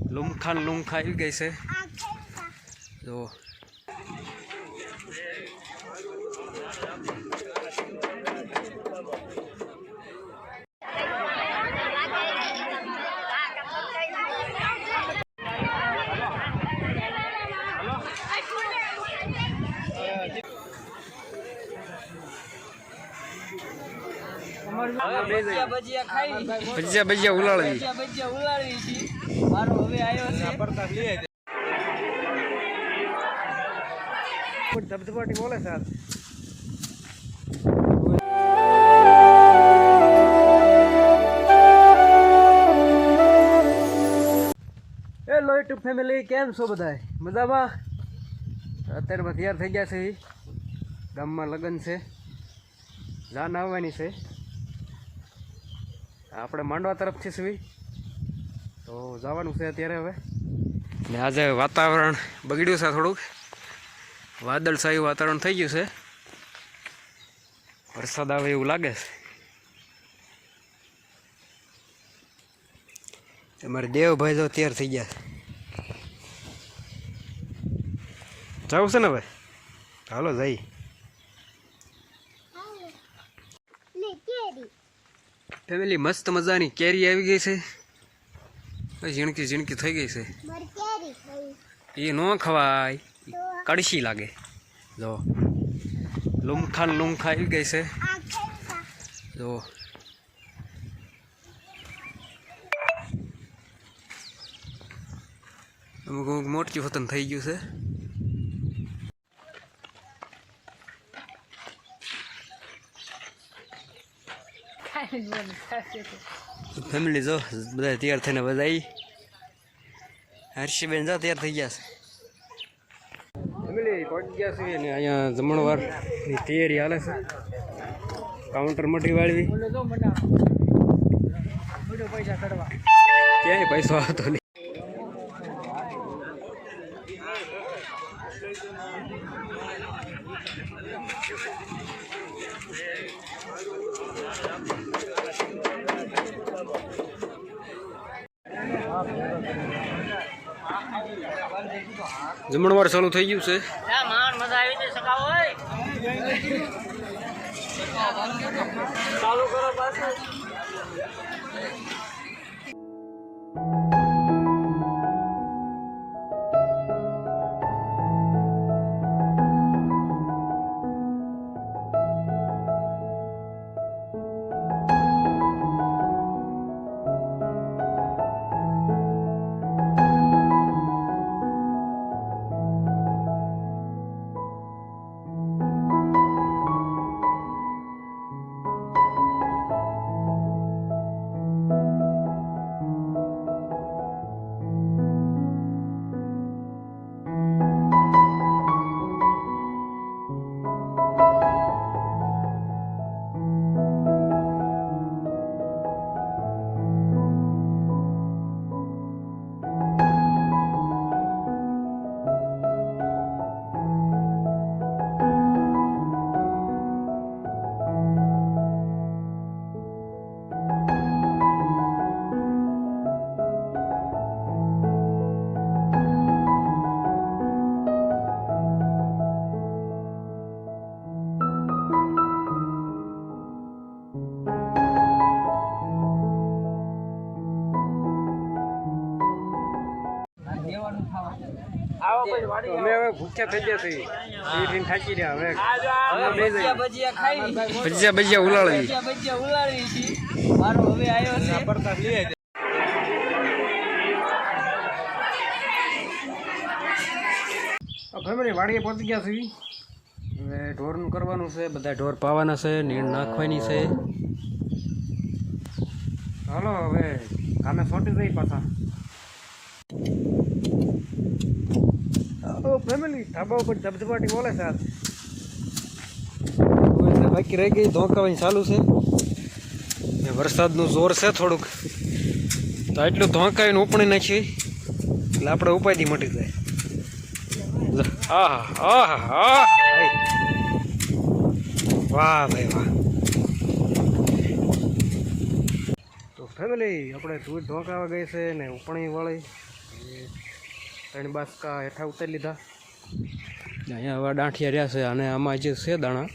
લુમખાન લુમખા આવી ગઈ છે જો ભજીયા ઉલાળી મારો હવે આવ્યો છે ધબધબાટી બોલે સર હેલો યુટ્યુબ ફેમિલી કેમ છો બધાય મજામાં અત્યારમાં તૈયાર થઈ ગયા છે ગામમાં લગ્ન છે જાન આવવાની છે આપણે માંડવા તરફથી છીએ તો જવાનું છે અત્યારે હવે ને આજે વાતાવરણ બગડ્યું છે થોડુંક વાદળછાયું વાતાવરણ થઈ ગયું છે વરસાદ આવે એવું લાગે છે અમારે દેવભાઈ તો તૈયાર થઈ ગયા જવું છે ને ભાઈ હાલો જઈ ફેમિલી મસ્ત મજાની કેરી આવી ગઈ છે ઝીણકી ઝીણકી થઈ ગઈ છે એ ન ખવાય કડશી લાગે જો લુમખાન લુમખા આવી ગઈ છે જો અમુક અમુક મોટી વતન થઈ ગયું છે ફેમિલી જો બધા તૈયાર થઈને બધા હર્ષીબેન જા તૈયાર થઈ ગયા છે ફેમિલી પહોંચી ગયા છે ને અહીંયા જમણવારની તૈયારી હાલે છે કાઉન્ટર મટી વાળવી ક્યાંય પૈસો આવતો નહીં જમણવાર ચાલુ થઈ ગયું છે ચાલુ કરો પાછું અમે હવે ભૂખ્યા થઈ ગયા છીએ થાકી રહ્યા હવે ભજીયા ઉલાળી મારો હવે આવ્યો છે ફેમિલી વાડીએ પહોંચી ગયા છીએ હવે ઢોરનું કરવાનું છે બધા ઢોર પાવાના છે નીણ નાખવાની છે હાલો હવે કામે સોટી જઈ પાછા ફેમિલી ધાબા ઉપર ધબધબાટી બોલે છે બાકી રહી ગઈ ધોકાવાની ચાલુ છે વરસાદનું જોર છે થોડુંક તો એટલું ધોકાવીને ઉપણી નાખીએ એટલે આપણે ઉપાયથી મટી જાય વાહ ભાઈ વાહ તો ફેમિલી આપણે દૂધ ધોકાવા ગઈ છે ને ઉપણી વળી ત્રણ બાસકા હેઠા ઉતારી લીધા. અહીંયા હવે દાંઠિયા રહ્યા છે અને આમાં જે છે દાણા,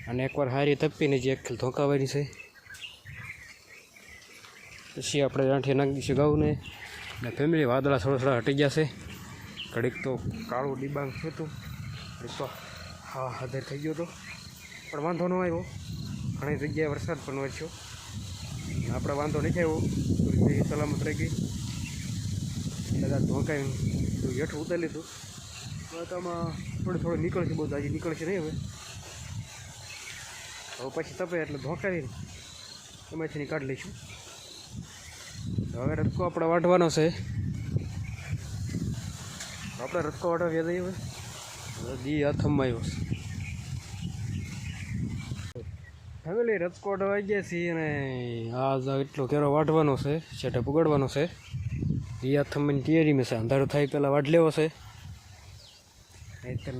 અને એકવાર હારી તપીને જે એક ખીલ ધોકાવાની છે. પછી આપણે દાંઠિયા નાખી દઈશું ઘઉંને. અને ફેમિલી વાદળા થોડા થોડા હટી ગયા છે. ઘડીક તો કાળું ડિબાંગ થયું, ઘડીક તો હા હાજર થઈ ગયો હતો, પણ વાંધો ન આવ્યો. ઘણી જગ્યાએ વરસાદ પણ વરસ્યો, આપણે વાંધો નથી આવ્યો. થોડી સલામત રહી ગઈ. બધા ધોકાઈને હેઠું ઉતારી લીધું. તો આમાં થોડું નીકળશે, બહુ આજે નીકળશે નહીં. હવે પછી તપે એટલે ધોકાવીને એમાંથી કાઢી લઈશું. હવે રટકો આપણે વાટવાનો છે. આપણે રટકો વાટવા વ્યાજ આવ્યો દી હાથમાં આવ્યો છે. ફેમિલી રટકો વાટવા આવી ગયા છીએ અને આ એટલો કેરો વાટવાનો છે, છેટે પુગાડવાનો છે. દી હાથમની તૈયારીમાં છે. અંધારું થાય પહેલાં વાટ લેવો છે,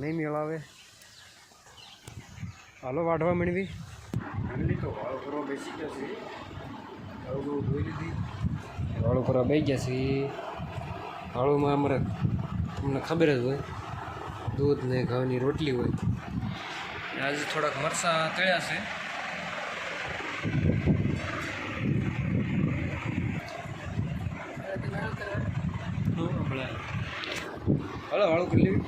નહીં મેળ આવે. હાલો વાટવા માંડવી. ફેમિલી તો વાળો કરવા બેસી ગયા છે. વાળું ધોઈ લીધી, વાળું કરવા બેસી ગયા છે. વાળુમાં અમારે તમને ખબર જ હોય, દૂધ ને ઘઉંની રોટલી હોય. આજે થોડાક મરચાં તળ્યા છે. હાલો વાળું કરી લેવી.